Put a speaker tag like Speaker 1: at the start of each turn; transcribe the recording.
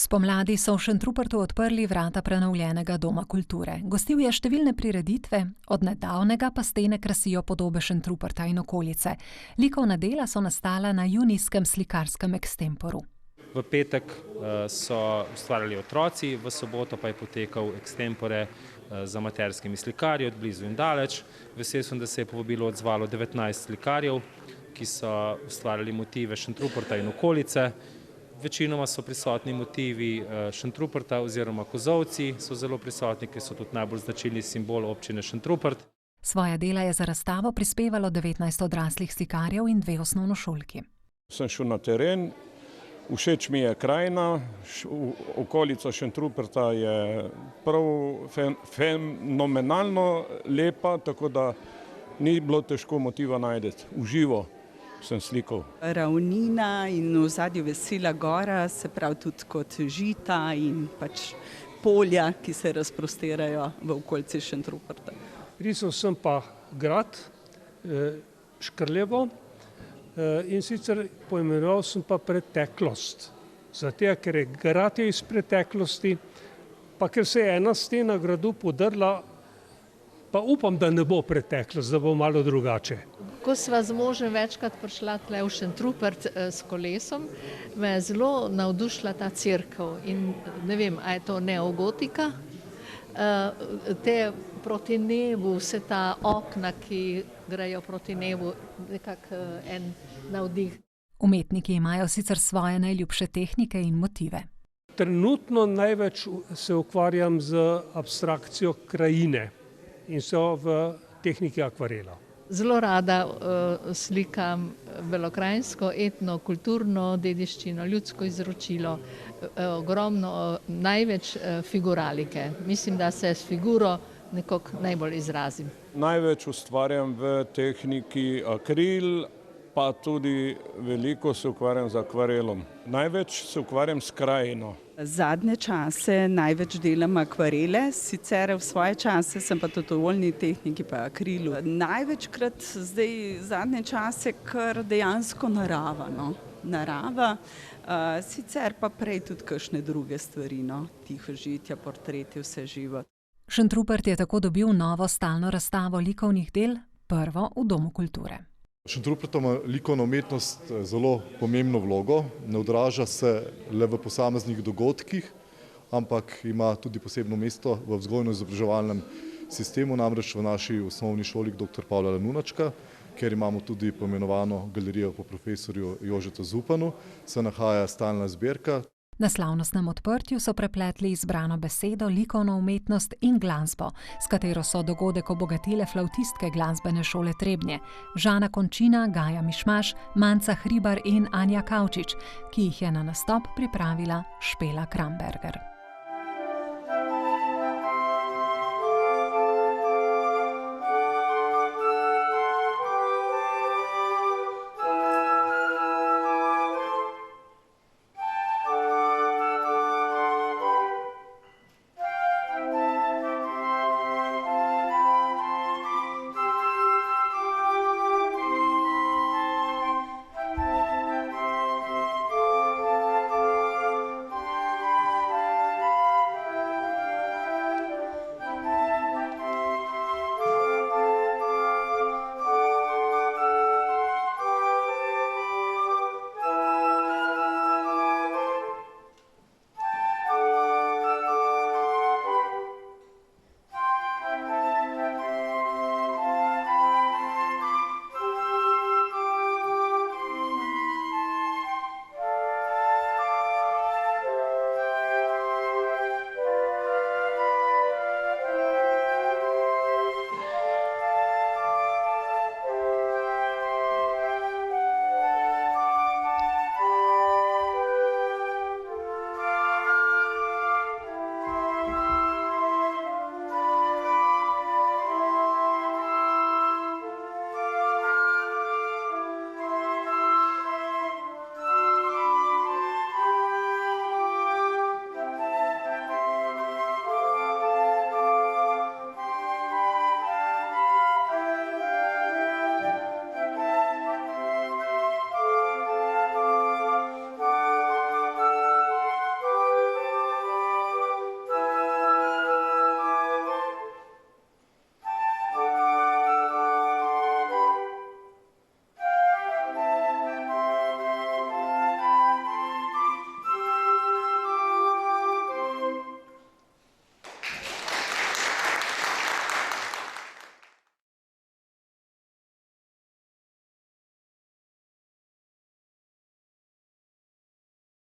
Speaker 1: Spomladi so v Šentrupertu odprli vrata prenovljenega Doma kulture. Gostil je številne prireditve, od nedavnega pa stene krasijo podobe Šentruperta in okolice. Likovna dela so nastala na junijskem slikarskem ekstemporu.
Speaker 2: V petek so ustvarjali otroci, v soboto pa je potekal ekstempore z amaterskimi slikarji od blizu in daleč. Vesel sem, da se je povabilo odzvalo 19 slikarjev, ki so ustvarjali motive Šentruperta in okolice. Večinoma so prisotni motivi Šentruperta oziroma kozolci so zelo prisotni, ki so tudi najbolj značilni simbol občine Šentrupert.
Speaker 1: Svoja dela je za razstavo prispevalo 19 odraslih slikarjev in 2 osnovnošolki.
Speaker 3: Sem šel na teren, všeč mi je krajina, okolica Šentruperta je prav fenomenalno lepa, tako da ni bilo težko motiva najti. V živo sem slikal.
Speaker 4: Ravnina in v ozadju Vesela gora, se pravi tudi kot žita in pač polja, ki se razprostirajo v okolici Šentruperta.
Speaker 5: Risal sem pa grad, Škrljevo, in sicer poimenoval sem pa preteklost. Zato, ker je grad iz preteklosti, pa ker se je ena stena gradu podrla, pa upam, da ne bo preteklost, da bo malo drugače.
Speaker 6: Ko sva z možem večkrat prišla tle v Šentrupert s kolesom, me je zelo navdušila ta cerkev in ne vem, a je to neogotika, te proti nebu, vse ta okna, ki grejo proti nebu, nekako en navdih.
Speaker 1: Umetniki imajo sicer svoje najljubše tehnike in motive.
Speaker 5: Trenutno največ se ukvarjam z abstrakcijo krajine in so v tehniki akvarela.
Speaker 6: Zelo rada slikam belokranjsko, etno, kulturno dediščino, ljudsko izročilo, ogromno, največ figuralike. Mislim, da se s figuro nekako najbolj izrazim.
Speaker 3: Največ ustvarjam v tehniki akril, pa tudi veliko se ukvarjam z akvarelom. Največ se ukvarjam s krajino.
Speaker 4: Zadnje čase največ delam akvarele, sicer v svoje čase sem pa tudi v oljni tehniki pa akrilu. Največkrat zdaj zadnje čase kar dejansko narava, no. Narava, sicer pa prej tudi kakšne druge stvari, no. Tihožitja, portreti, vse živo.
Speaker 1: Šentrupert je tako dobil novo stalno razstavo likovnih del, prvo v Domu kulture.
Speaker 7: Šentrupert ima likovna umetnost zelo pomembno vlogo, ne odraža se le v posameznih dogodkih, ampak ima tudi posebno mesto v vzgojno-izobraževalnem sistemu, namreč v naši osnovni šoli dr. Pavla Lenunačka, kjer imamo tudi poimenovano galerijo po profesorju Jožetu Zupanu, se nahaja stalna zbirka.
Speaker 1: Na slavnostnem odprtju so prepletli izbrano besedo, likovno umetnost in glasbo, s katero so dogodek obogatile flavtistke glasbene šole Trebnje, Žana Končina, Gaja Mišmaš, Manca Hribar in Anja Kavčič, ki jih je na nastop pripravila Špela Kramberger.